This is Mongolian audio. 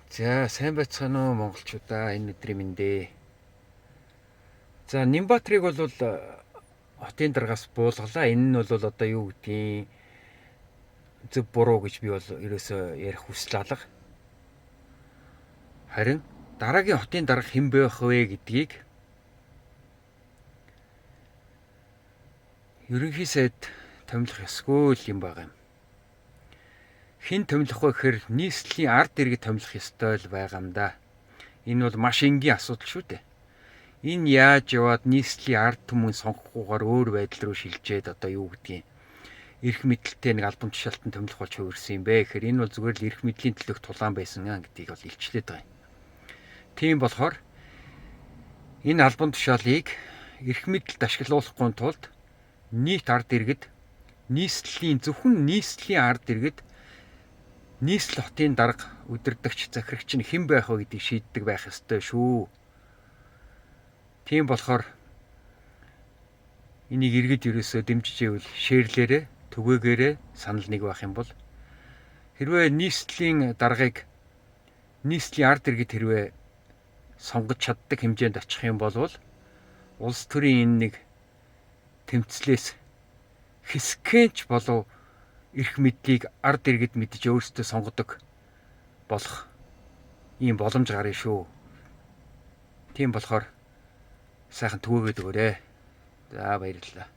За сайн байцгаана уу монголчуудаа, энэ өдрийн мэндэ. За Нимбаатарыг бол хотын даргаас буулгалаа. Энэ нь бол одоо юу гэдгийг зөв буруу гэж би бол ерөөсөө ярих хүсэл алга. Харин дараагийн хотын дарга хэн байх вэ гэдгийг ерөнхий сайд томилох ёсгүй юм байгаа юм. Хэн томилох вэ гэхээр нийслэлийн ард иргэд томилох ёстой л байгаа юм да. Энэ бол маш энгийн асуудал шүү дээ. Энэ яаж яваад нийслэлийн ард түмэн сонгохгүйгээр өөр байдал руу шилжээд одоо юу гэдгийг эрх мэдэлтэй нэг албан тушаалтан томилох болж хувирсан юм бэ гэхээр энэ бол зүгээр л эрх мэдлийн төлөөх тулаан байсан гэдгийг бол илчлээд байгаа юм. Тийм болохоор энэ албан тушаалыг эрх мэдэлд ашиглуулахгүй тулд нийт ард иргэд зөвхөн нийслэлийн ард иргэд нийслэл хотын дарга удирдагч захирагч нь хэн байх вэ гэдгийг шийддэг байх ёстой шүү. Тийм болохоор энийг иргэд ерөөсөө дэмжиж ивэл шеэрлээрээ түгээгээрээ санал нэг байх юм бол хэрвээ нийслэлийн даргыг нийслэлийн ард иргэд хэрвээ сонгож чаддаг хэмжээнд очих юм бол улс төрийн энэ нэг тэмцлээс хэсгэнч болов эрх мэдлийг ард иргэд мэдж өөрсдөө сонгодог болох ийм боломж гарна шүү. Тийм болохоор сайхан түгээгээд өгөөрэй. За баярлалаа.